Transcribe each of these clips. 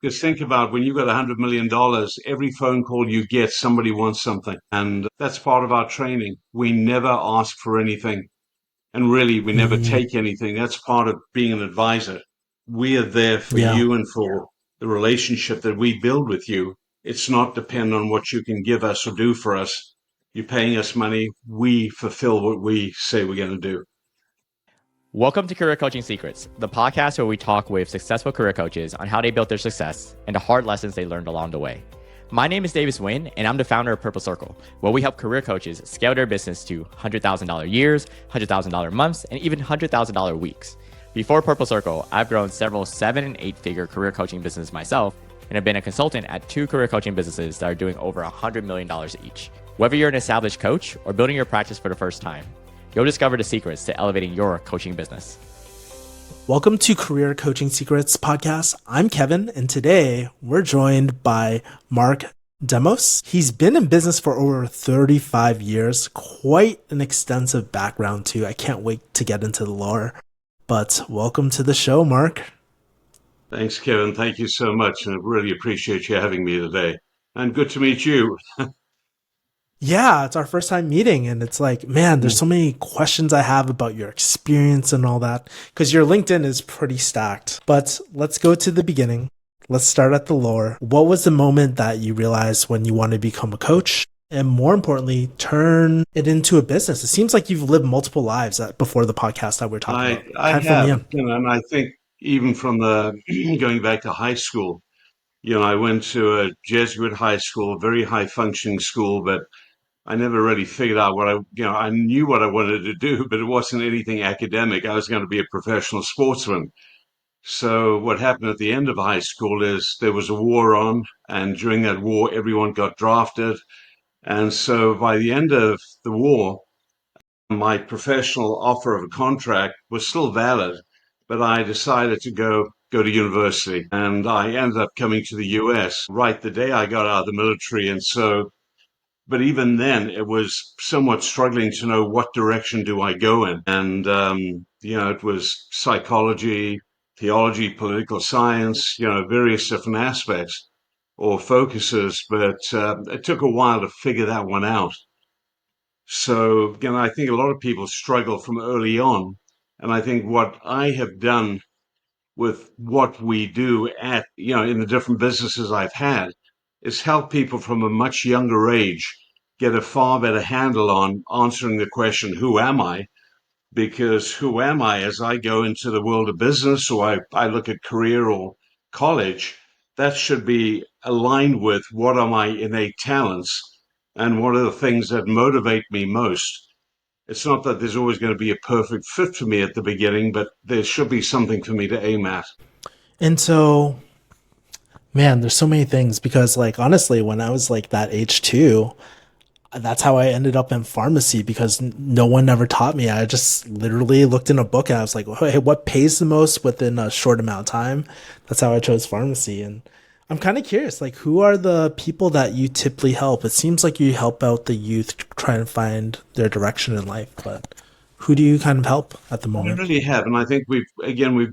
Because think about when you've got $100 million, every phone call you get, somebody wants something. And that's part of our training. We never ask for anything. And really, we never Mm, take anything. That's part of being an advisor. We are there for yeah. you and for the relationship that we build with you. It's not dependent on what you can give us or do for us. You're paying us money. We fulfill what we say we're going to do. Welcome to Career Coaching Secrets, the podcast where we talk with successful career coaches on how they built their success and the hard lessons they learned along the way. My name is Davis Wynn, and I'm the founder of Purple Circle, where we help career coaches scale their business to $100,000 years, $100,000 months, and even $100,000 weeks. Before Purple Circle, I've grown several 7- and 8-figure career coaching businesses myself, and have been a consultant at 2 career coaching businesses that are doing over $100 million each. Whether you're an established coach or building your practice for the first time, you'll discover the secrets to elevating your coaching business. Welcome to Career Coaching Secrets podcast. I'm Kevin, and today we're joined by Mark Demos. He's been in business for over 35 years, quite an extensive background too. I can't wait to get into the lore. But welcome to the show, Mark. Thanks, Kevin. Thank you so much. And I really appreciate you having me today. And good to meet you. Yeah, it's our first time meeting, and it's like, man, there's so many questions I have about your experience and all that, because your LinkedIn is pretty stacked. But let's go to the beginning. Let's start at the lore. What was the moment that you realized when you want to become a coach? And more importantly, turn it into a business. It seems like you've lived multiple lives before the podcast that we're talking I about. I Kind of fill me have, in. and I think even from the going back to high school, I went to a Jesuit high school, a very high functioning school, but I never really figured out I knew what I wanted to do, but it wasn't anything academic. I was going to be a professional sportsman. So what happened at the end of high school is there was a war on, and during that war, everyone got drafted. And so by the end of the war, my professional offer of a contract was still valid, but I decided to go to university, and I ended up coming to the US right the day I got out of the military. And so, but even then, it was somewhat struggling to know what direction do I go in. And it was psychology, theology, political science, various different aspects or focuses, but it took a while to figure that one out. So, I think a lot of people struggle from early on. And I think what I have done with what we do in the different businesses I've had is help people from a much younger age get a far better handle on answering the question, who am I? Because who am I as I go into the world of business or I look at career or college, that should be aligned with what are my innate talents and what are the things that motivate me most. It's not that there's always going to be a perfect fit for me at the beginning, but there should be something for me to aim at. And so, man, there's so many things because, like, honestly, when I was like that age too, that's how I ended up in pharmacy because no one ever taught me. I just literally looked in a book and I was like, hey, what pays the most within a short amount of time? That's how I chose pharmacy. And I'm kind of curious, like, who are the people that you typically help? It seems like you help out the youth trying to find their direction in life, but who do you kind of help at the We moment? really have, and I think we've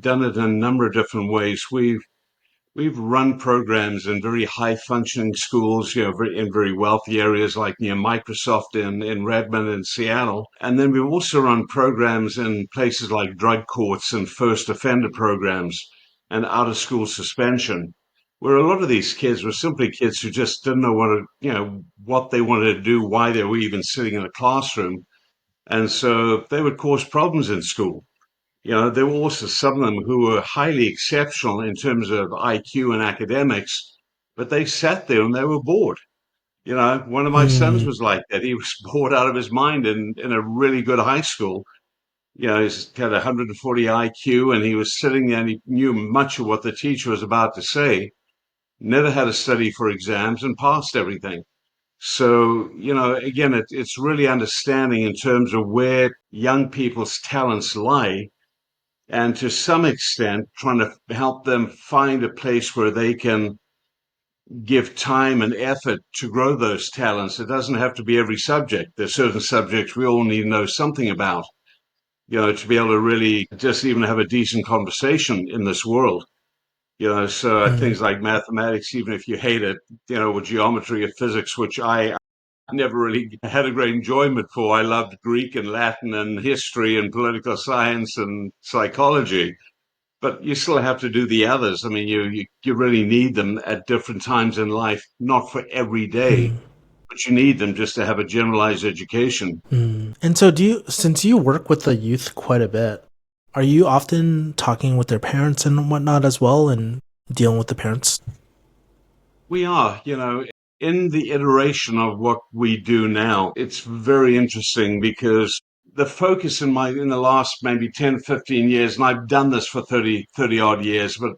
done it in a number of different ways. We've run programs in very high functioning schools, in very wealthy areas like near Microsoft in Redmond and Seattle. And then we've also run programs in places like drug courts and first offender programs and out of school suspension, where a lot of these kids were simply kids who just didn't know what they wanted to do, why they were even sitting in a classroom. And so they would cause problems in school. There were also some of them who were highly exceptional in terms of IQ and academics, but they sat there and they were bored. One of my sons Hmm. was like that. He was bored out of his mind in a really good high school. He's got 140 IQ and he was sitting there and he knew much of what the teacher was about to say, never had to study for exams and passed everything. So, again, it's really understanding in terms of where young people's talents lie and to some extent trying to help them find a place where they can give time and effort to grow those talents. It doesn't have to be every subject. There's certain subjects we all need to know something about, to be able to really just even have a decent conversation in this world. So Mm, things like mathematics, even if you hate it, or geometry or physics, which I never really had a great enjoyment for. I loved Greek and Latin and history and political science and psychology, but you still have to do the others. I mean, you really need them at different times in life, not for every day, mm, but you need them just to have a generalized education. mm. And so, since you work with the youth quite a bit, are you often talking with their parents and whatnot as well, and dealing with the parents? We are, in the iteration of what we do now, it's very interesting because the focus in the last maybe 10, 15 years, and I've done this for 30 odd years, but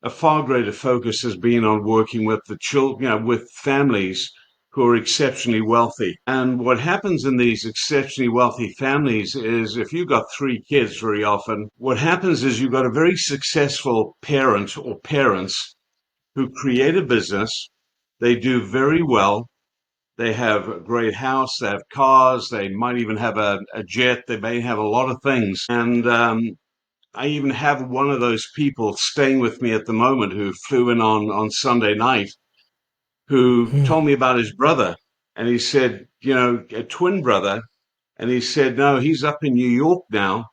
a far greater focus has been on working with the children, with families who are exceptionally wealthy. And what happens in these exceptionally wealthy families is if you've got three kids very often, what happens is you've got a very successful parent or parents who create a business. They do very well. They have a great house. They have cars. They might even have a jet. They may have a lot of things. And I even have one of those people staying with me at the moment who flew in on Sunday night, who Mm, told me about his brother. And he said, a twin brother. And he said, no, he's up in New York now.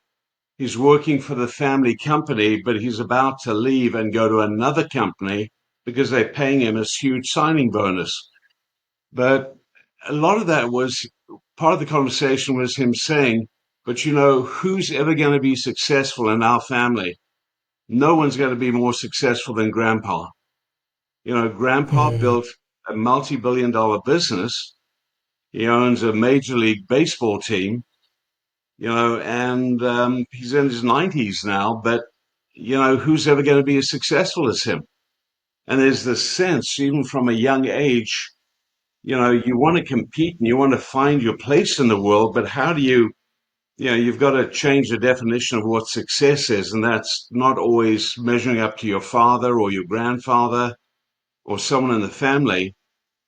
He's working for the family company, but he's about to leave and go to another company because they're paying him a huge signing bonus. But a lot of that was part of the conversation was him saying, but who's ever going to be successful in our family? No one's going to be more successful than grandpa. Grandpa mm, built a multi-billion dollar business. He owns a major league baseball team, and he's in his 90s now, but, who's ever going to be as successful as him? And there's this sense, even from a young age, you want to compete and you want to find your place in the world, but how do you've got to change the definition of what success is. And that's not always measuring up to your father or your grandfather or someone in the family.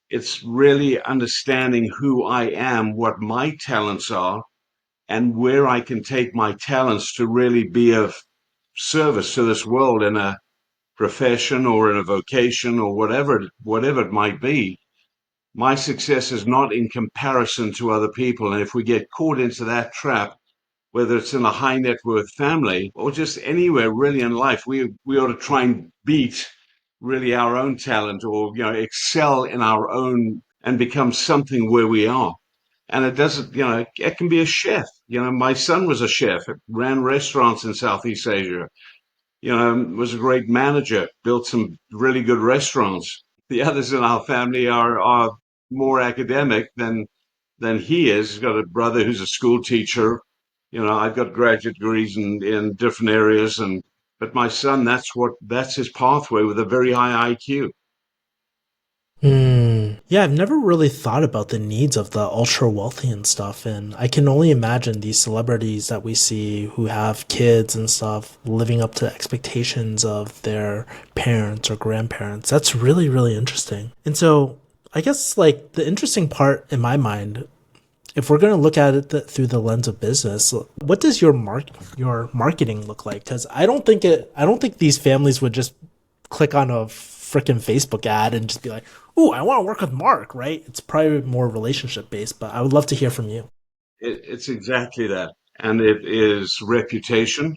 It's really understanding who I am, what my talents are, and where I can take my talents to really be of service to this world in a profession or in a vocation or whatever it might be. My success is not in comparison to other people. And if we get caught into that trap, whether it's in a high net worth family or just anywhere really in life, we ought to try and beat really our own talent or, excel in our own and become something where we are. And it doesn't, it can be a chef. My son was a chef, ran restaurants in Southeast Asia, was a great manager, built some really good restaurants. The others in our family are more academic than he is. He's got a brother who's a school teacher. I've got graduate degrees in different areas, but my son, that's his pathway with a very high IQ. mm. Yeah, I've never really thought about the needs of the ultra wealthy and stuff, and I can only imagine these celebrities that we see who have kids and stuff living up to expectations of their parents or grandparents. That's really, really interesting. And so, I guess like the interesting part in my mind, if we're going to look at it through the lens of business, what does your marketing look like? Because I don't think these families would just click on a freaking Facebook ad and just be like, "Ooh, I want to work with Mark," right? It's probably more relationship based, but I would love to hear from you. It's exactly that. And it is reputation.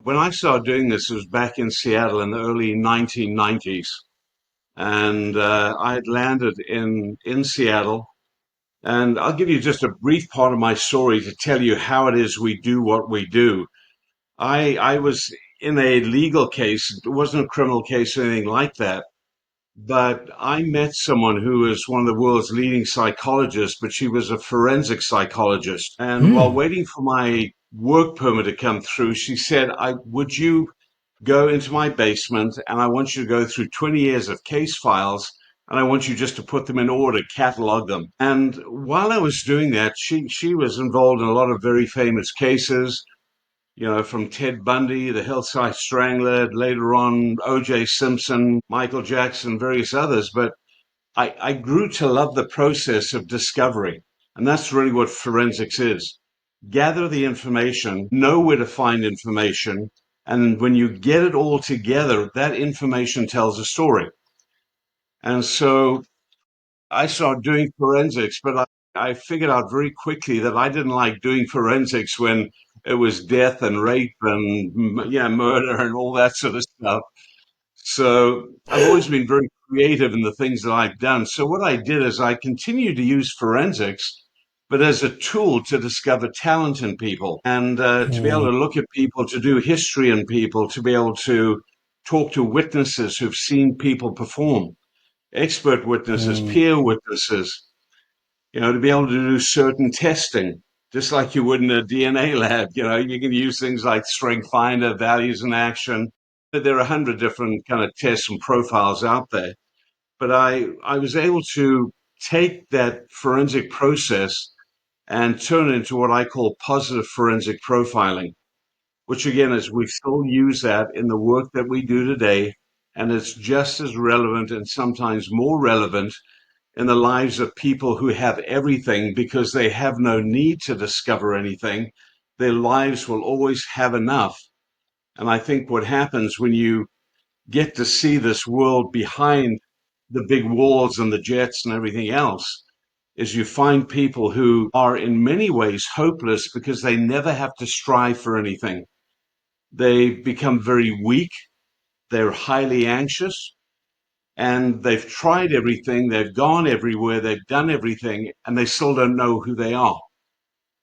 When I started doing this, it was back in Seattle in the early 1990s. And I had landed in Seattle. And I'll give you just a brief part of my story to tell you how it is we do what we do. I was in a legal case. It wasn't a criminal case or anything like that. But I met someone who was one of the world's leading psychologists, but she was a forensic psychologist. And while Hmm. waiting for my work permit to come through, she said, would you go into my basement and I want you to go through 20 years of case files and I want you just to put them in order, catalog them. And while I was doing that, she was involved in a lot of very famous cases, from Ted Bundy, the Hillside Strangler, later on O.J. Simpson, Michael Jackson, various others. But I grew to love the process of discovery. And that's really what forensics is. Gather the information, know where to find information, And when you get it all together, that information tells a story. And so I started doing forensics, but I figured out very quickly that I didn't like doing forensics when it was death and rape and murder and all that sort of stuff. So I've always been very creative in the things that I've done. So what I did is I continued to use forensics, but as a tool to discover talent in people and to be able Mm, to look at people, to do history in people, to be able to talk to witnesses who've seen people perform, expert witnesses, mm, peer witnesses, to be able to do certain testing, just like you would in a DNA lab. You can use things like strength finder, values in action. There are 100 different kind of tests and profiles out there. But I was able to take that forensic process and turn it into what I call positive forensic profiling, which again is we still use that in the work that we do today. And it's just as relevant and sometimes more relevant in the lives of people who have everything because they have no need to discover anything. Their lives will always have enough. And I think what happens when you get to see this world behind the big walls and the jets and everything else is you find people who are in many ways hopeless because they never have to strive for anything. They become very weak. They're highly anxious and they've tried everything. They've gone everywhere. They've done everything and they still don't know who they are.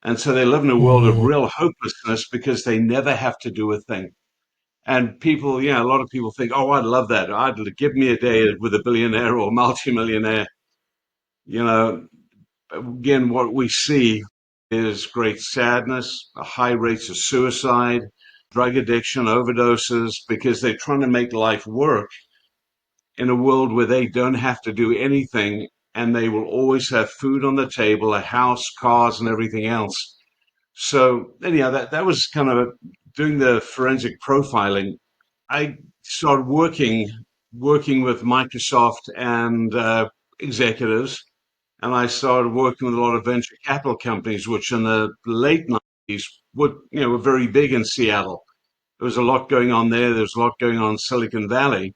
And so they live in a world of mm. real hopelessness because they never have to do a thing. And people, a lot of people think, oh, I'd love that. I'd give me a day with a billionaire or multimillionaire. You know, again, what we see is great sadness, high rates of suicide, drug addiction, overdoses, because they're trying to make life work in a world where they don't have to do anything and they will always have food on the table, a house, cars, and everything else. So anyhow, that was kind of doing the forensic profiling. I started working with Microsoft and executives, and I started working with a lot of venture capital companies, which in the late '90s were very big in Seattle. There was a lot going on there. There was a lot going on in Silicon Valley.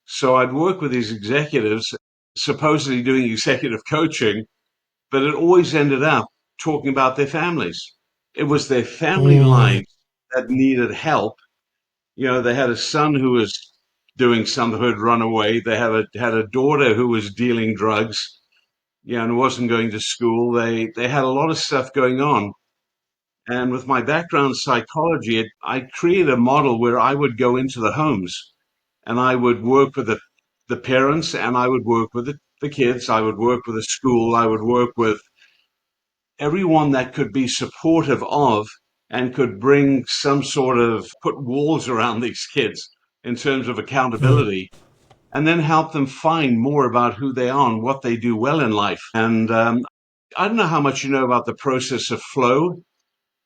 So I'd work with these executives, supposedly doing executive coaching, but it always ended up talking about their families. It was their family Mm, lives that needed help. They had a son who was doing something, who had run away. They had a daughter who was dealing drugs, and wasn't going to school. They had a lot of stuff going on. And with my background in psychology, I created a model where I would go into the homes and I would work with the parents and I would work with the kids. I would work with the school. I would work with everyone that could be supportive of and could bring some sort of put walls around these kids in terms of mm. accountability and then help them find more about who they are and what they do well in life. And I don't know how much you know about the process of flow.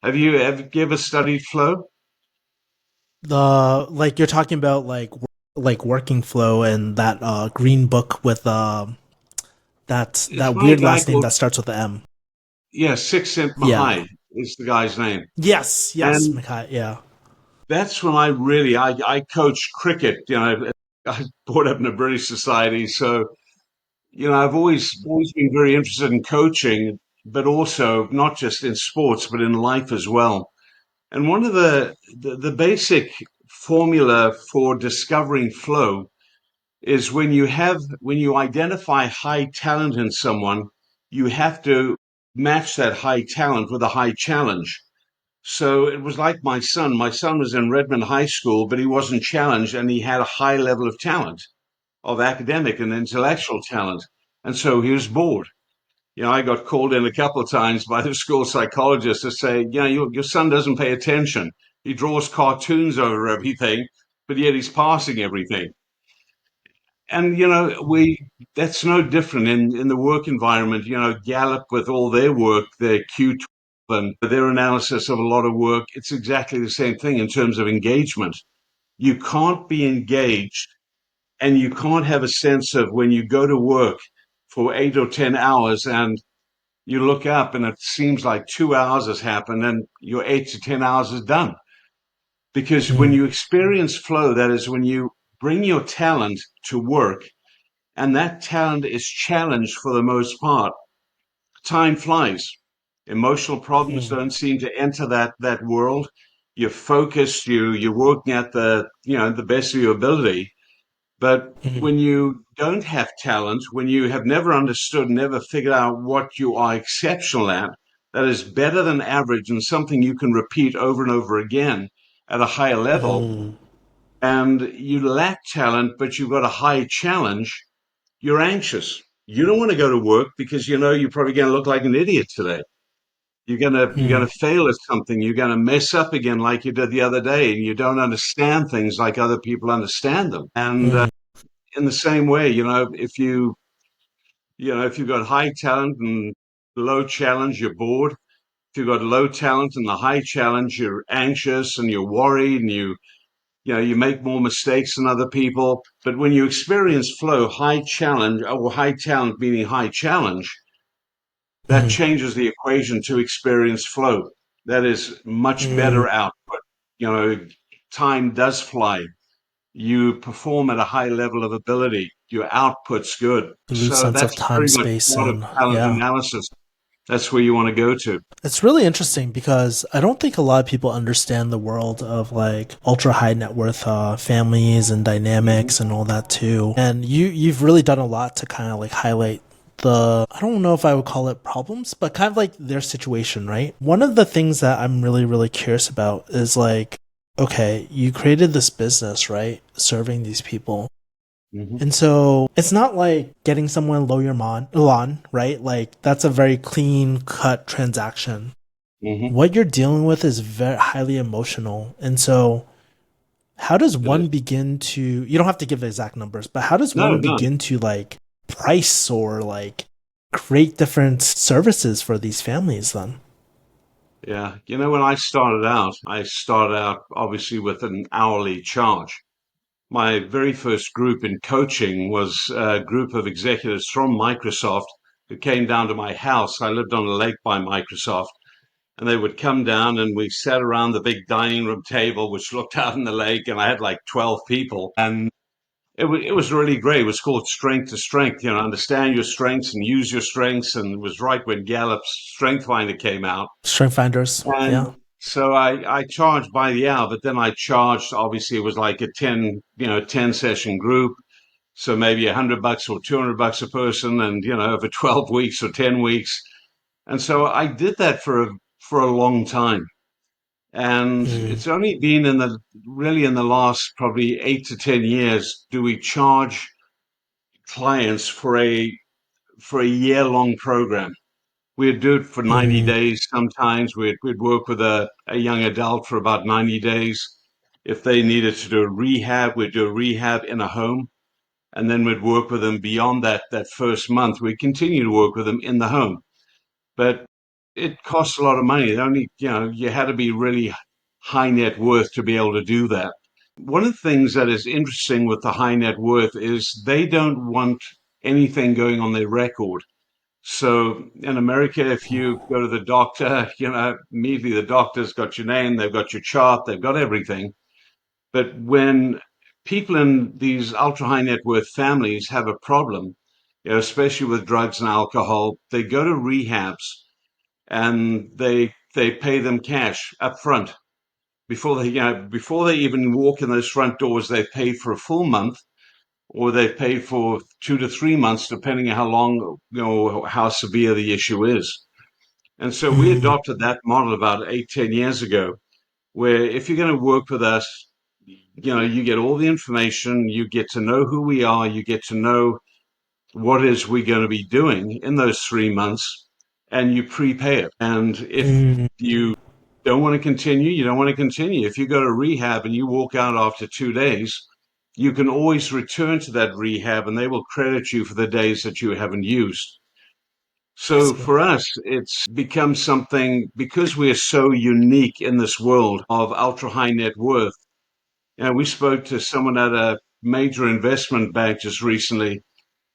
Have you ever studied flow? The like you're talking about like working flow and that green book with It's that by a weird guy last name called, that starts with the M. yeah, Six Cent Yeah. Mahai is the guy's name. Yes, yes, And Mackay, yeah. that's when I coached cricket. I brought up in the British Society. So, I've always been very interested in coaching, but also not just in sports, but in life as well. And one of the basic formula for discovering flow is when you identify high talent in someone, you have to match that high talent with a high challenge. So it was like my son. My son was in Redmond High School, but he wasn't challenged and he had a high level of talent, of academic and intellectual talent. And so he was bored. I got called in a couple of times by the school psychologist to say, your son doesn't pay attention. He draws cartoons over everything, but yet he's passing everything. And, that's no different in the work environment. Gallup with all their work, their Q12 and their analysis of a lot of work, it's exactly the same thing in terms of engagement. You can't be engaged and you can't have a sense of when you go to work for 8 or 10 hours and you look up and it seems like 2 hours has happened and your 8 to 10 hours is done. because when Mm, you experience flow, that is when you bring your talent to work and that talent is challenged for the most part, time flies. Emotional problems mm, don't seem to enter that world. You're focused, you're working at the best of your ability. But mm, when you don't have talent, when you have never understood, never figured out what you are exceptional at, that is better than average and something you can repeat over and over again at a higher level, mm, and you lack talent, but you've got a high challenge, you're anxious. You don't want to go to work because you know you're probably going to look like an idiot today. You're gonna mm, fail at something. You're gonna mess up again like you did the other day, and you don't understand things like other people understand them. And mm, in the same way, if you've got high talent and low challenge, you're bored. If you've got low talent and the high challenge, you're anxious and you're worried, and you make more mistakes than other people. But when you experience flow, high challenge or high talent meaning high challenge, that mm, changes the equation to experience flow. That is much mm. better output. You know, time does fly. You perform at a high level of ability. Your output's good. You lose So sense of that's time, very much space, part of and talent yeah. analysis. That's where you want to go to. It's really interesting because I don't think a lot of people understand the world of like ultra high net worth families and Hmm. dynamics and all that too. And you've really done a lot to kind of like highlight the, I don't know if I would call it problems, but kind of like their situation, right? One of the things that I'm really curious about is like, okay, you created this business, right? Serving these people. Hmm. And so it's not like getting someone low your lawn, right? Like that's a very clean cut transaction. Hmm. What you're dealing with is very highly emotional. And so how does It one is. begin to, you don't have to give the exact numbers, but how does No, one no. begin to like price or like create different services for these families then? Yeah. When I started out obviously with an hourly charge. My very first group in coaching was a group of executives from Microsoft who came down to my house. I lived on a lake by Microsoft, and they would come down and we sat around the big dining room table, which looked out in the lake, and I had like 12 people. And it was really great. It was called Strength to Strength, understand your strengths and use your strengths. And it was right when Gallup's Strength Finder came out. Strength finders. Yeah. And so I charged by the hour, but then I charged, obviously it was like a 10 session group. So maybe $100 or $200 a person and, over 12 weeks or 10 weeks. And so I did that for a long time. And Mm, it's only been really in the last probably 8 to 10 years do we charge clients for a year long program. We'd do it for 90 mm, days sometimes. We'd work with a young adult for about 90 days. If they needed to do a rehab, we'd do a rehab in a home. And then we'd work with them beyond that first month. We'd continue to work with them in the home. But it costs a lot of money. It only, you had to be really high net worth to be able to do that. One of the things that is interesting with the high net worth is they don't want anything going on their record. So in America, if you go to the doctor, immediately the doctor's got your name, they've got your chart, they've got everything. But when people in these ultra high net worth families have a problem, especially with drugs and alcohol, they go to rehabs and they pay them cash up front before they even walk in those front doors. They've paid for a full month, or they've paid for 2 to 3 months, depending on how long, how severe the issue is. And so we mm, adopted that model about 8, 10 years ago, where if you're going to work with us, you get all the information, you get to know who we are, you get to know what is we going to be doing in those 3 months, and you prepay it. And if mm. you don't want to continue, you don't want to continue. If you go to rehab and you walk out after 2 days, you can always return to that rehab and they will credit you for the days that you haven't used. I So see. for us, it's become something because we're so unique in this world of ultra high net worth. We spoke to someone at a major investment bank just recently,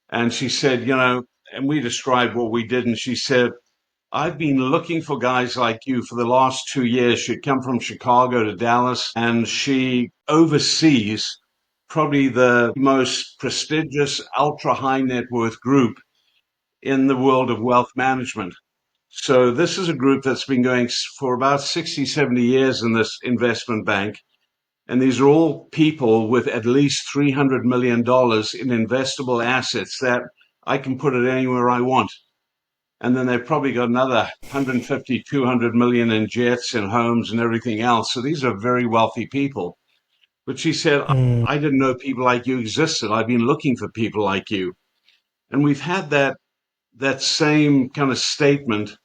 and she said, and we described what we did, and she said, I've been looking for guys like you for the last 2 years. She'd come from Chicago to Dallas, and she oversees probably the most prestigious ultra high net worth group in the world of wealth management. So this is a group that's been going for about 60, 70 years in this investment bank. And these are all people with at least $300 million in investable assets that I can put it anywhere I want. And then they've probably got another 150, 200 million in jets and homes and everything else. So these are very wealthy people. But she said, Mm, I didn't know people like you existed. I've been looking for people like you. And we've had that same kind of statement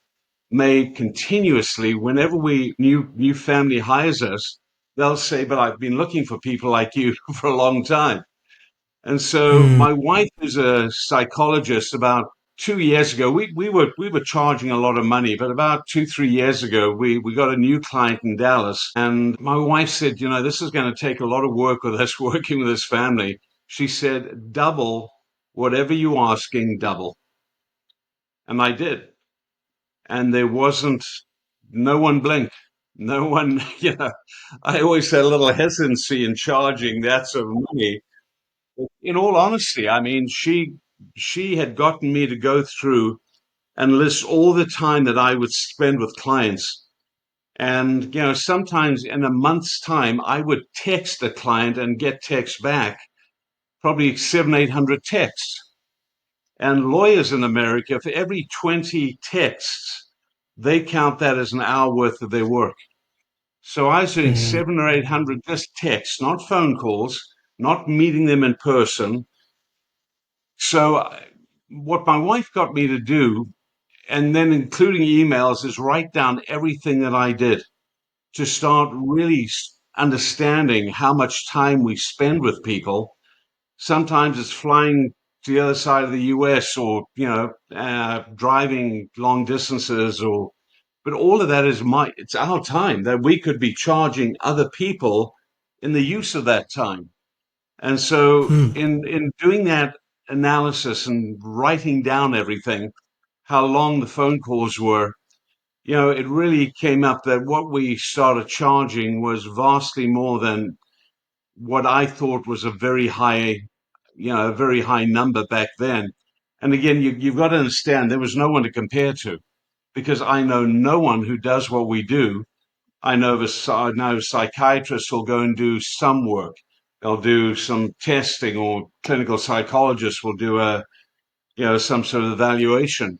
made continuously whenever we new family hires us. They'll say, "But I've been looking for people like you for a long time." And so mm, my wife is a psychologist. About 2 years ago, we were charging a lot of money, but about 2, 3 years ago, we got a new client in Dallas, and my wife said, this is going to take a lot of work with us working with this family. She said, double whatever you asking, double, and I did, and there wasn't no one blinked. No one, I always had a little hesitancy in charging that sort of money. In all honesty, I mean, she had gotten me to go through and list all the time that I would spend with clients. And, sometimes in a month's time, I would text a client and get text back, probably 800 texts. And lawyers in America, for every 20 texts, they count that as an hour worth of their work. So I was doing mm, 700 or 800 just texts, not phone calls, not meeting them in person. So what my wife got me to do, and then including emails, is write down everything that I did to start really understanding how much time we spend with people. Sometimes it's flying to the other side of the US, or, driving long distances, but all of that is it's our time that we could be charging other people in the use of that time. And so mm, in doing that analysis and writing down everything, how long the phone calls were, it really came up that what we started charging was vastly more than what I thought was a very high number back then. And again, you've got to understand there was no one to compare to, because I know no one who does what we do. I know psychiatrists will go and do some work. They'll do some testing, or clinical psychologists will do some sort of evaluation,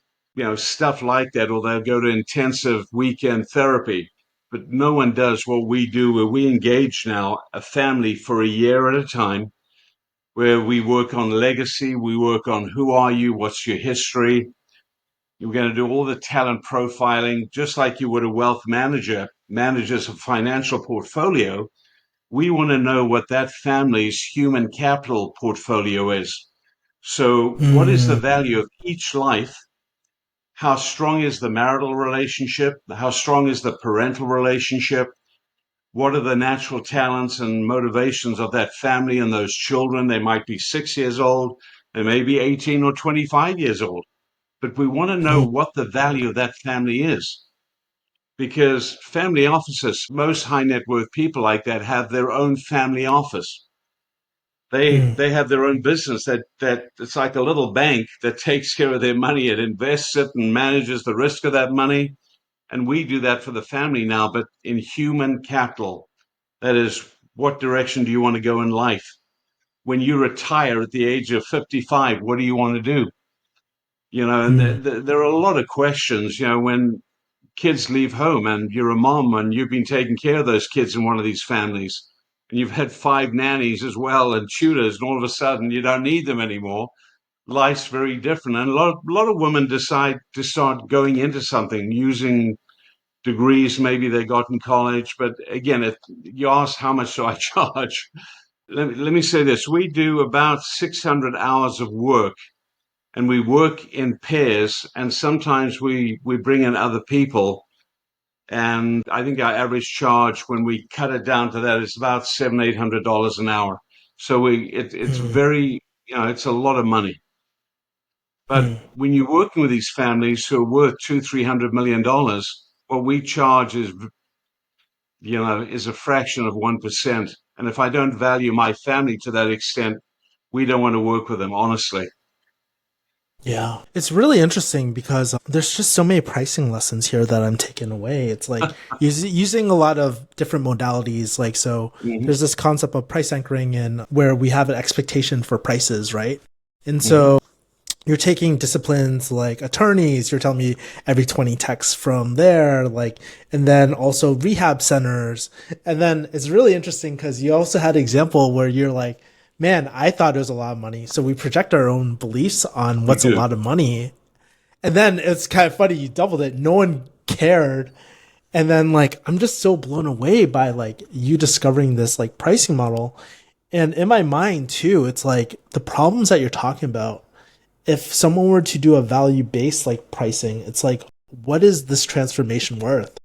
stuff like that, or they'll go to intensive weekend therapy. But no one does what we do, where we engage now a family for a year at a time, where we work on legacy, we work on who are you, what's your history. You're going to do all the talent profiling, just like you would a wealth manager manages a financial portfolio. We want to know what that family's human capital portfolio is. So, what is the mm, value of each life? How strong is the marital relationship? How strong is the parental relationship? What are the natural talents and motivations of that family and those children? They might be 6 years old, they may be 18 or 25 years old, but we want to know mm, what the value of that family is. Because family offices, most high net worth people like that have their own family office. mm, They have their own business that it's like a little bank that takes care of their money. It invests it and manages the risk of that money. And we do that for the family now, but in human capital. That is, what direction do you want to go in life? When you retire at the age of 55, what do you want to do? And mm, there are a lot of questions, when kids leave home and you're a mom and you've been taking care of those kids in one of these families, and you've had five nannies as well and tutors, and all of a sudden you don't need them anymore. Life's very different. And a lot of women decide to start going into something using degrees maybe they got in college. But again, if you ask how much do I charge, let me say this. We do about 600 hours of work, and we work in pairs, and sometimes we bring in other people. And I think our average charge, when we cut it down to that, is about $700, $800 an hour. So it's mm. very, it's a lot of money. But when you're working with these families who are worth two, $300 million, what we charge is a fraction of 1%. And if I don't value my family to that extent, we don't want to work with them, honestly. Yeah. It's really interesting because there's just so many pricing lessons here that I'm taking away. It's like using a lot of different modalities. Like, so Hmm. there's this concept of price anchoring in where we have an expectation for prices, right? And Hmm. so you're taking disciplines like attorneys, you're telling me every 20 texts from there, like, and then also rehab centers. And then it's really interesting because you also had an example where you're like, man, I thought it was a lot of money. So we project our own beliefs on We what's a do. lot of money. And then it's kind of funny, you doubled it. No one cared. And then like, I'm just so blown away by like you discovering this like pricing model. And in my mind too, it's like the problems that you're talking about, if someone were to do a value based like pricing, it's like, what is this transformation worth?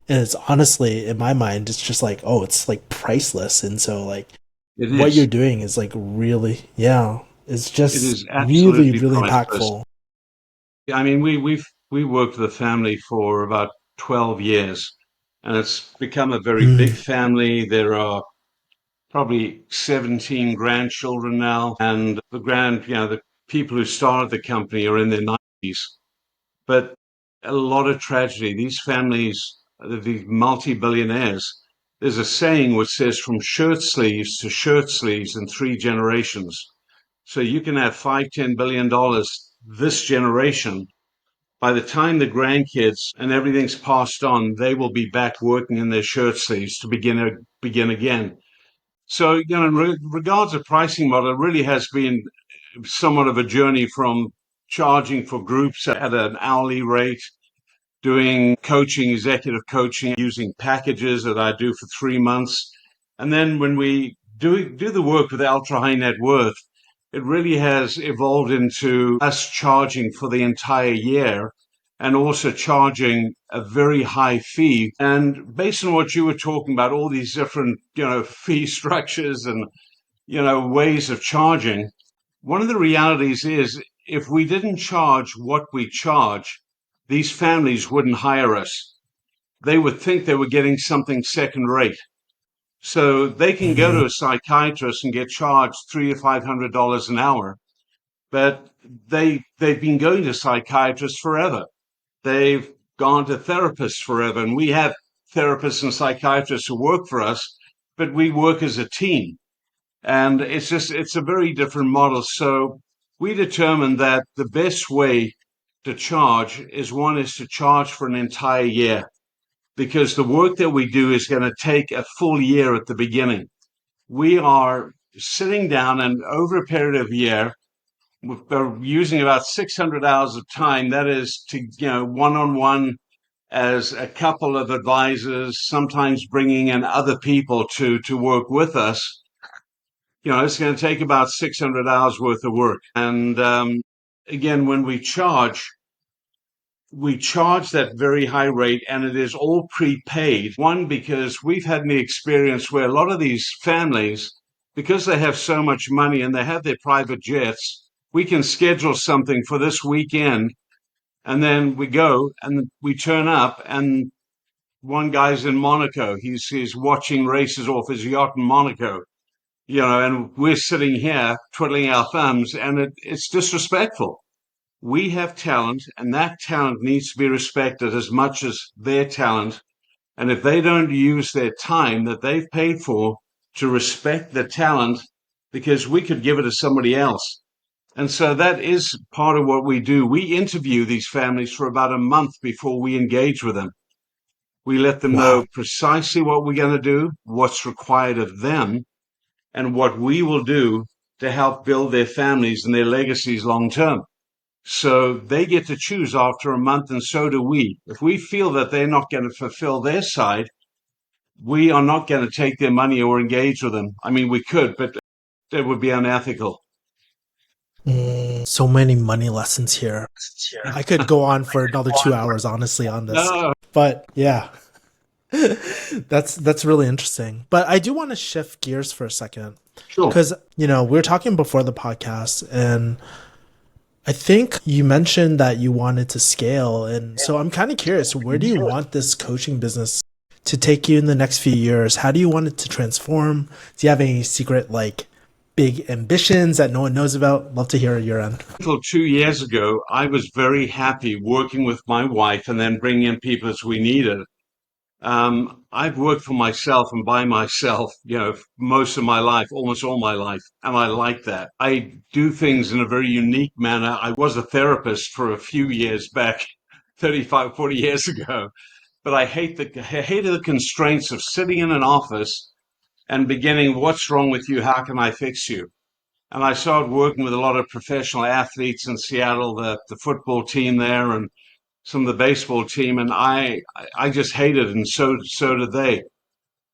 And it's honestly, in my mind, it's just like, oh, it's like priceless. And so, like, It what you're is. doing is like really, yeah, it's It just is really, absolutely really priceless. impactful. I mean, we worked with the family for about 12 years, and it's become a very big Mm, family. There are probably 17 grandchildren now, and the people who started the company are in their 90s. But a lot of tragedy. These families, these multi-billionaires, there's a saying which says from shirt sleeves to shirt sleeves in 3 generations. So you can have $5, $10 billion this generation. By the time the grandkids and everything's passed on, they will be back working in their shirt sleeves to begin again. So, in regards to pricing model, it really has been somewhat of a journey from charging for groups at an hourly rate, doing coaching, executive coaching, using packages that I do for 3 months. And then when we do the work with ultra high net worth, it really has evolved into us charging for the entire year and also charging a very high fee. And based on what you were talking about, all these different, fee structures and, ways of charging, one of the realities is if we didn't charge what we charge, these families wouldn't hire us. They would think they were getting something second rate. So they can go mm-hmm, to a psychiatrist and get charged $300 or $500 an hour, but they've been going to psychiatrists forever. They've gone to therapists forever, and we have therapists and psychiatrists who work for us, but we work as a team. And it's a very different model. So we determined that the best way to charge is to charge for an entire year because the work that we do is going to take a full year at the beginning. We are sitting down and over a period of a year, we're using about 600 hours of time. That is to, one on one as a couple of advisors, sometimes bringing in other people to work with us. It's going to take about 600 hours worth of work. And again, when we charge that very high rate and it is all prepaid. One, because we've had the experience where a lot of these families, because they have so much money and they have their private jets, we can schedule something for this weekend and then we go and we turn up and one guy's in Monaco. He's watching races off his yacht in Monaco, and we're sitting here twiddling our thumbs, and it's disrespectful. We have talent, and that talent needs to be respected as much as their talent. And if they don't use their time that they've paid for to respect the talent, because we could give it to somebody else. And so that is part of what we do. We interview these families for about a month before we engage with them. We let them wow. know precisely what we're going to do, what's required of them, and what we will do to help build their families and their legacies long term. So they get to choose after a month, and so do we. If we feel that they're not going to fulfill their side, we are not going to take their money or engage with them. I mean, we could, but that would be unethical. So many money lessons here. I could go on for another 2 hours, honestly, on this. No, But yeah, that's really interesting. But I do want to shift gears for a second sure. because we were talking before the podcast, and I think you mentioned that you wanted to scale. And so I'm kind of curious, where do you want this coaching business to take you in the next few years? How do you want it to transform? Do you have any secret, like, big ambitions that no one knows about? Love to hear your end. Until 2 years ago, I was very happy working with my wife and then bringing in people as we needed. I've worked for myself and by myself, most of my life, almost all my life, and I like that. I do things in a very unique manner. I was a therapist for a few years back, 35, 40 years ago, but I hated the constraints of sitting in an office and beginning, what's wrong with you? How can I fix you? And I started working with a lot of professional athletes in Seattle, the football team there and some of the baseball team, and I just hated it, and so did they.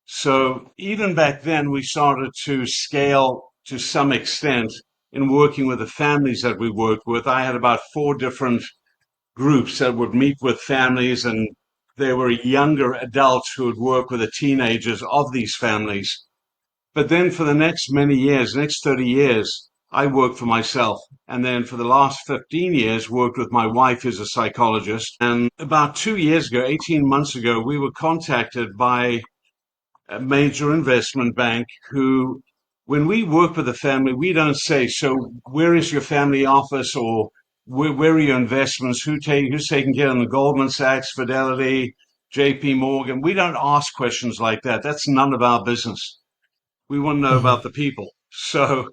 So even back then, we started to scale to some extent in working with the families that we worked with. I had about four different groups that would meet with families, and they were younger adults who would work with the teenagers of these families. But then for the next many years, next 30 years, I worked for myself. And then for the last 15 years, worked with my wife who's a psychologist. And about 2 years ago, 18 months ago, we were contacted by a major investment bank who, when we work with a family, we don't say, so where is your family office or where are your investments? Who's taking care of the Goldman Sachs, Fidelity, JP Morgan? We don't ask questions like that. That's none of our business. We want to know Mhm. about the people. So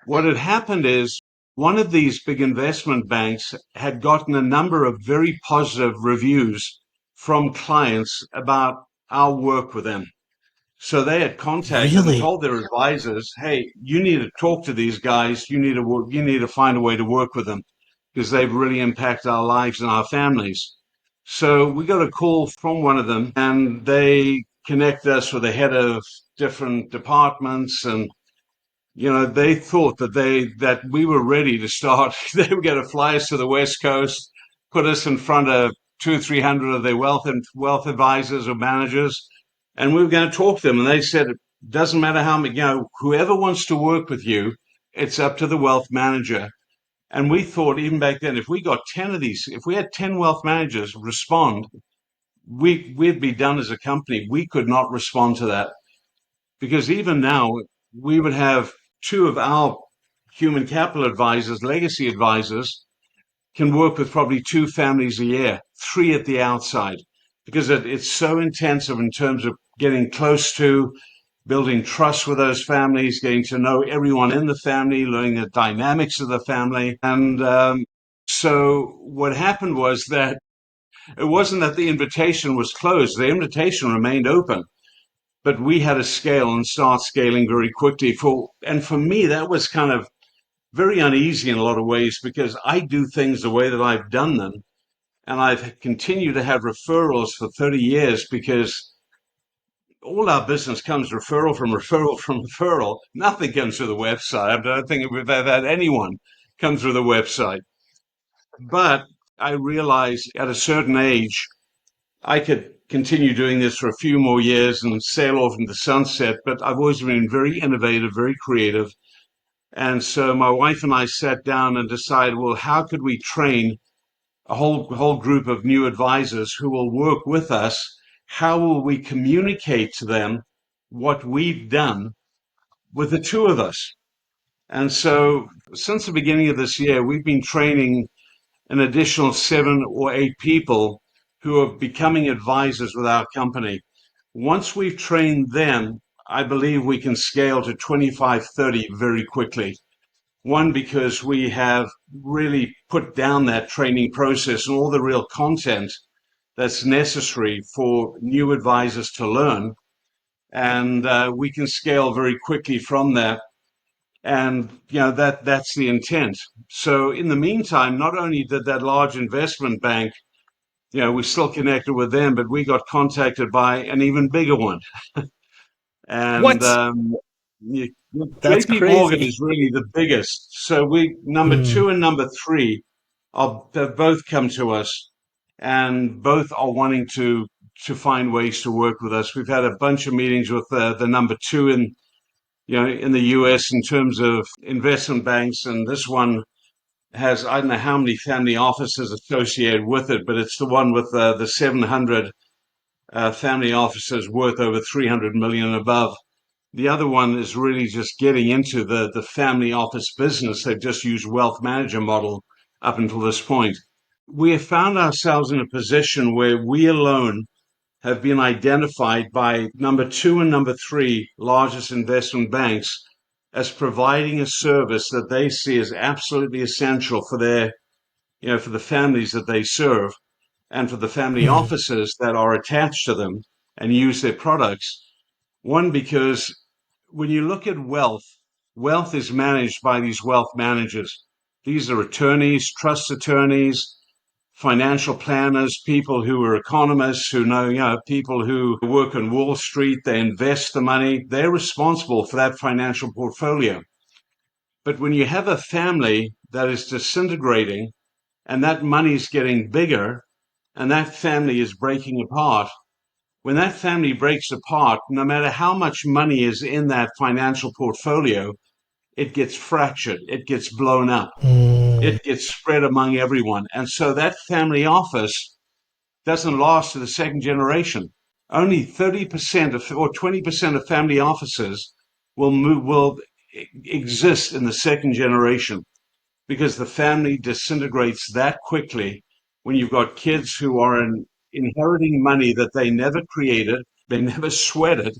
what had happened is one of these big investment banks had gotten a number of very positive reviews from clients about our work with them. So they had contacted and Really? told their advisors, "Hey, you need to talk to these guys. You need to find a way to work with them because they've really impacted our lives and our families." So we got a call from one of them, and they connect us with the head of different departments, and they thought that we were ready to start. They were going to fly us to the West Coast, put us in front of two or three hundred of their wealth advisors or managers, and we were going to talk to them. And they said, it doesn't matter how many, whoever wants to work with you, it's up to the wealth manager. And we thought even back then, if we got 10 of these, if we had 10 wealth managers respond, we'd be done as a company. We could not respond to that because even now we would have two of our human capital advisors, legacy advisors, can work with probably two families a year, three at the outside, because it's so intensive in terms of getting close to building trust with those families, getting to know everyone in the family, learning the dynamics of the family. And so what happened was that it wasn't that the invitation was closed, the invitation remained open, but we had to scale and start scaling very quickly. For me, that was kind of very uneasy in a lot of ways because I do things the way that I've done them. And I've continued to have referrals for 30 years because all our business comes referral from referral from referral. Nothing comes through the website. I don't think we've ever had anyone come through the website. But I realized at a certain age, I could continue doing this for a few more years and sail off into the sunset. But I've always been very innovative, very creative. And so my wife and I sat down and decided, well, how could we train a whole group of new advisors who will work with us? How will we communicate to them what we've done with the two of us? And so since the beginning of this year, we've been training an additional 7 or 8 people who are becoming advisors with our company. Once we've trained them, I believe we can scale to 25, 30 very quickly. One, because we have really put down that training process and all the real content that's necessary for new advisors to learn. And we can scale very quickly from that. And that's the intent. So in the meantime, not only did that large investment bank, we're still connected with them, but we got contacted by an even bigger one. And What? That's JP Morgan crazy. is really the biggest. So we number Mm. two and number three have both come to us, and both are wanting to find ways to work with us. We've had a bunch of meetings with the number two in the U.S. in terms of investment banks, and this one has, I don't know how many family offices associated with it, but it's the one with the 700 family offices worth over 300 million and above. The other one is really just getting into the family office business. They've just used wealth manager model up until this point. We have found ourselves in a position where we alone have been identified by number two and number three largest investment banks as providing a service that they see as absolutely essential for for the families that they serve and for the family Hmm. offices that are attached to them and use their products. One, because when you look at wealth, wealth is managed by these wealth managers. These are attorneys, trust attorneys, financial planners, people who are economists, who know, people who work on Wall Street, they invest the money. They're responsible for that financial portfolio. But when you have a family that is disintegrating and that money's getting bigger and that family is breaking apart, when that family breaks apart, no matter how much money is in that financial portfolio, it gets fractured, it gets blown up, Mm. it gets spread among everyone. And so that family office doesn't last to the second generation. Only 30% of, or 20% of family offices will exist in the second generation because the family disintegrates that quickly when you've got kids who are inheriting money that they never created, they never sweated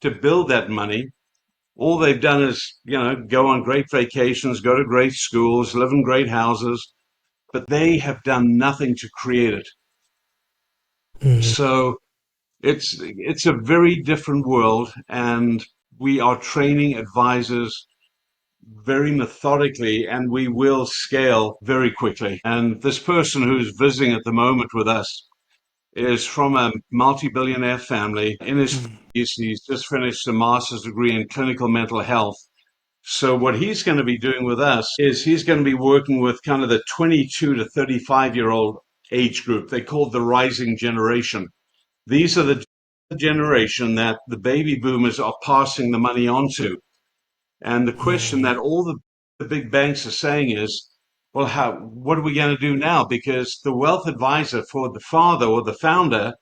to build that money. All they've done is, go on great vacations, go to great schools, live in great houses, but they have done nothing to create it. Mhm. So it's a very different world, and we are training advisors very methodically, and we will scale very quickly. And this person who's visiting at the moment with us is from a multi-billionaire family. In his 50s, he's just finished a master's degree in clinical mental health. So what he's going to be doing with us is he's going to be working with kind of the 22 to 35-year-old age group. They call the rising generation. These are the generation that the baby boomers are passing the money on to. And the question that all the big banks are saying is, well, what are we going to do now? Because the wealth advisor for the father or the founder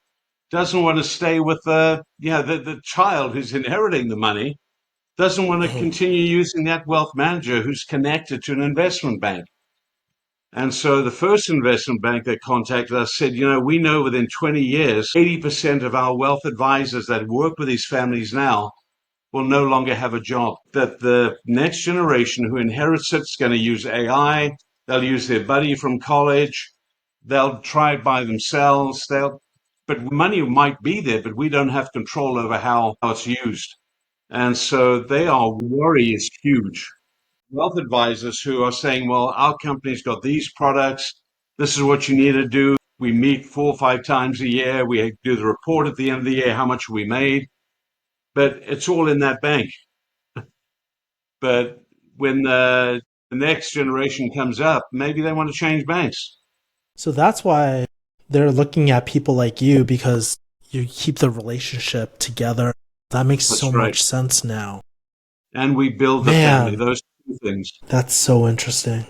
doesn't want to stay with the child who's inheriting the money, doesn't want to continue using that wealth manager who's connected to an investment bank. And so the first investment bank that contacted us said, we know within 20 years, 80% of our wealth advisors that work with these families now will no longer have a job. That the next generation who inherits it is going to use AI. They'll use their buddy from college. They'll try it by themselves. But money might be there, but we don't have control over how it's used. And so our worry is huge. Wealth advisors who are saying, well, our company's got these products. This is what you need to do. We meet 4 or 5 times a year. We do the report at the end of the year. How much we made? But it's all in that bank. But when the next generation comes up, maybe they want to change banks. So that's why they're looking at people like you because you keep the relationship together. That makes so That's right. much sense now. And we build the family, Man, those two things. that's so interesting.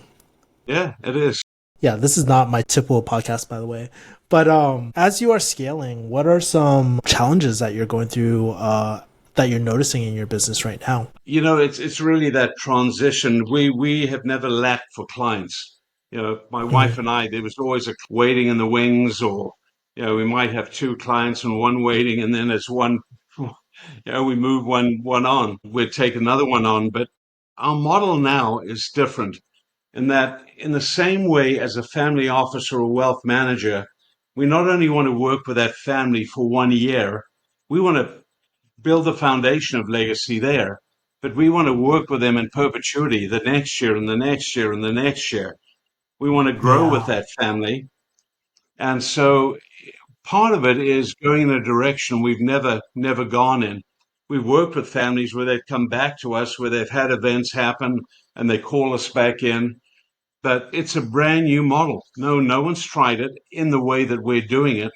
Yeah, it is. Yeah, this is not my typical podcast, by the way. But as you are scaling, what are some challenges that you're going through that you're noticing in your business right now? It's really that transition. We have never lacked for clients. My wife Mhm. and I, there was always a waiting in the wings, or we might have two clients and one waiting, and then it's one. We move one on. We'd take another one on, but our model now is different in that, in the same way as a family office or a wealth manager, we not only want to work with that family for 1 year, we want to build the foundation of legacy there. But we want to work with them in perpetuity, the next year and the next year and the next year. We want to grow with Yeah. that family. And so part of it is going in a direction we've never gone in. We've worked with families where they've come back to us, where they've had events happen and they call us back in. But it's a brand new model. No one's tried it in the way that we're doing it.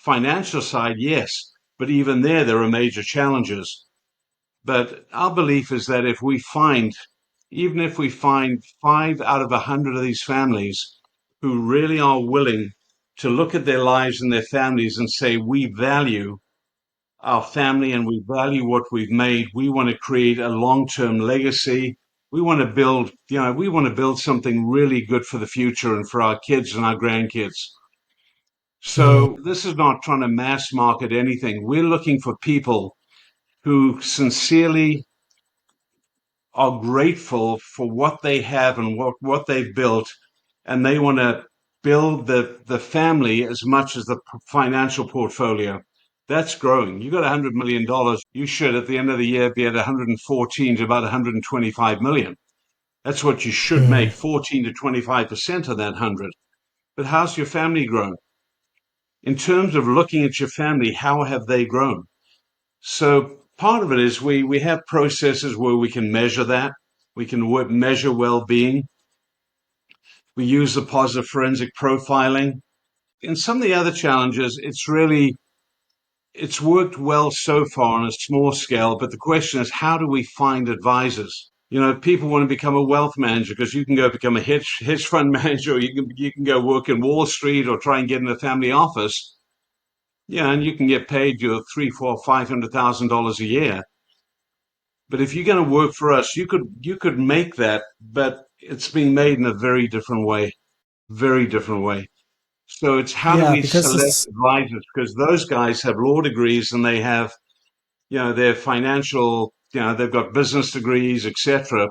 Financial side, yes, but even there are major challenges. But our belief is that if we find even if we find 5 out of 100 of these families who really are willing to look at their lives and their families and say, we value our family and we value what we've made. We want to create a long-term legacy. We want to build, we want to build something really good for the future and for our kids and our grandkids. Mhm. So this is not trying to mass market anything. We're looking for people who sincerely are grateful for what they have and what they've built, and they want to build the family as much as the financial portfolio. That's growing. You got $100 million. You should at the end of the year be at 114 to about 125 million. That's what you should Mhm. make, 14 to 25% of that 100. But how's your family grown? In terms of looking at your family, how have they grown? So part of it is we have processes where we can measure that. We can measure well-being. We use the positive forensic profiling. In some of the other challenges, it's worked well so far on a small scale, but the question is, how do we find advisors? People want to become a wealth manager because you can go become a hedge fund manager, or you can go work in Wall Street or try and get in a family office. Yeah, and you can get paid your three, four, $500,000 a year. But if you're going to work for us, you could make that, but it's being made in a very different way, very different way. So it's how do Yeah, we because select it's advisors? Because those guys have law degrees and they have, their financial, they've got business degrees, etc.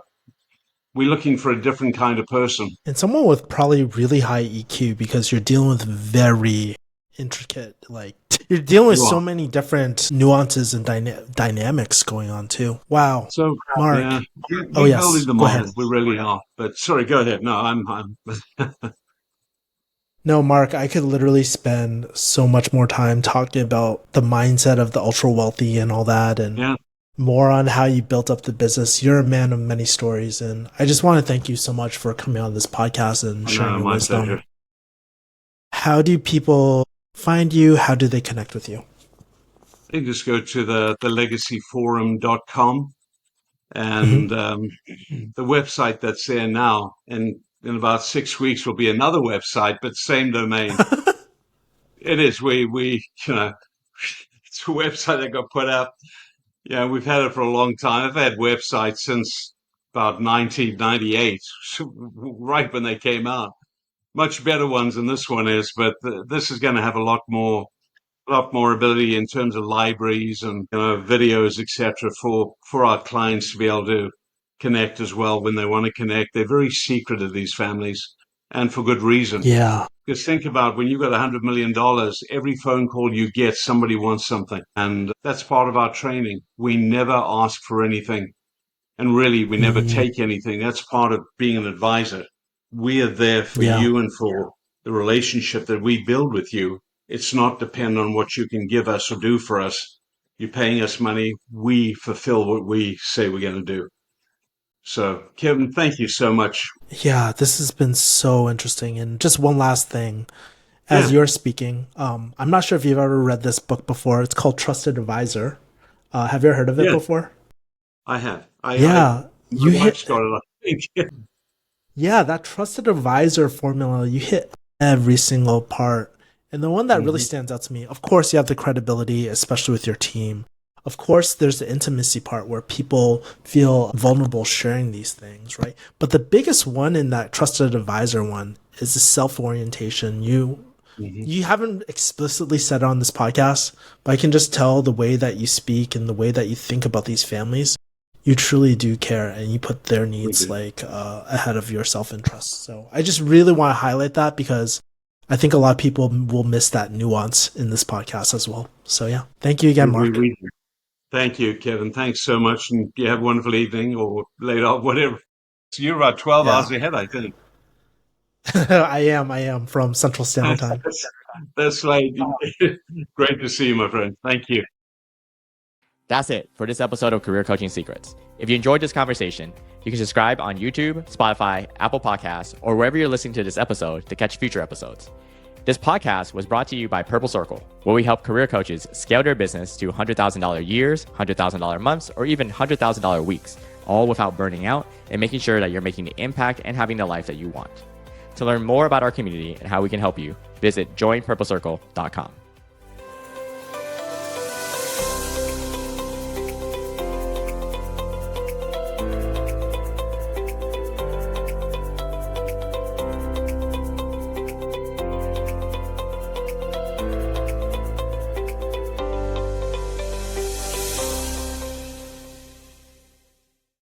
We're looking for a different kind of person. and someone with probably really high EQ because you're dealing with very intricate, like you're dealing with You so are. many different nuances and dynamics going on too. Wow, So yeah, Mark. Oh we're building yes, the go ahead. model. We really are. But sorry, go ahead. No, I'm No, Mark, I could literally spend so much more time talking about the mindset of the ultra wealthy and all that, and yeah, more on how you built up the business. You're a man of many stories, and I just want to thank you so much for coming on this podcast and sharing no, your my wisdom. pleasure. How do people find you? How do they connect with you? You just go to the legacyforum.com Hmm. and the website that's there now. And in about 6 weeks will be another website, but same domain. It is. It's a website that got put up. Yeah, we've had it for a long time. I've had websites since about 1998, right when they came out. Much better ones than this one is, but this is going to have a lot more ability in terms of libraries and videos, etc., for our clients to be able to connect as well when they want to connect. They're very secretive, these families, and for good reason. Yeah. Because think about when you've got $100 million, every phone call you get, somebody wants something, and that's part of our training. We never ask for anything, and really, we never Mm, take anything. That's part of being an advisor. We are there for yeah. you and for the relationship that we build with you. It's not dependent on what you can give us or do for us. You're paying us money. We fulfill what we say we're going to do. So, Kevin, thank you so much. Yeah, this has been so interesting. And just one last thing, as Yeah, you're speaking, I'm not sure if you've ever read this book before. It's called Trusted Advisor. Have you ever heard of it yeah, before? I have. Yeah, My you wife's hit got it, I think. Yeah, that trusted advisor formula, you hit every single part. And the one that really Hmm. stands out to me, of course, you have the credibility, especially with your team. Of course, there's the intimacy part where people feel vulnerable sharing these things, right? But the biggest one in that trusted advisor one is the self orientation. Hmm. You haven't explicitly said it on this podcast, but I can just tell the way that you speak and the way that you think about these families. You truly do care and you put their We needs do. like ahead of your self interest. So I just really want to highlight that because I think a lot of people will miss that nuance in this podcast as well. So yeah, thank you again, Mark. We do. Thank you, Kevin. Thanks so much. And you have a wonderful evening or later, whatever. So you're about 12 hours Yeah, ahead, I think. I am from Central Standard Time. That's like great to see you, my friend. Thank you. That's it for this episode of Career Coaching Secrets. If you enjoyed this conversation, you can subscribe on YouTube, Spotify, Apple Podcasts, or wherever you're listening to this episode to catch future episodes. This podcast was brought to you by Purple Circle, where we help career coaches scale their business to $100,000 years, $100,000 months, or even $100,000 weeks, all without burning out and making sure that you're making the impact and having the life that you want. To learn more about our community and how we can help you, visit joinpurplecircle.com.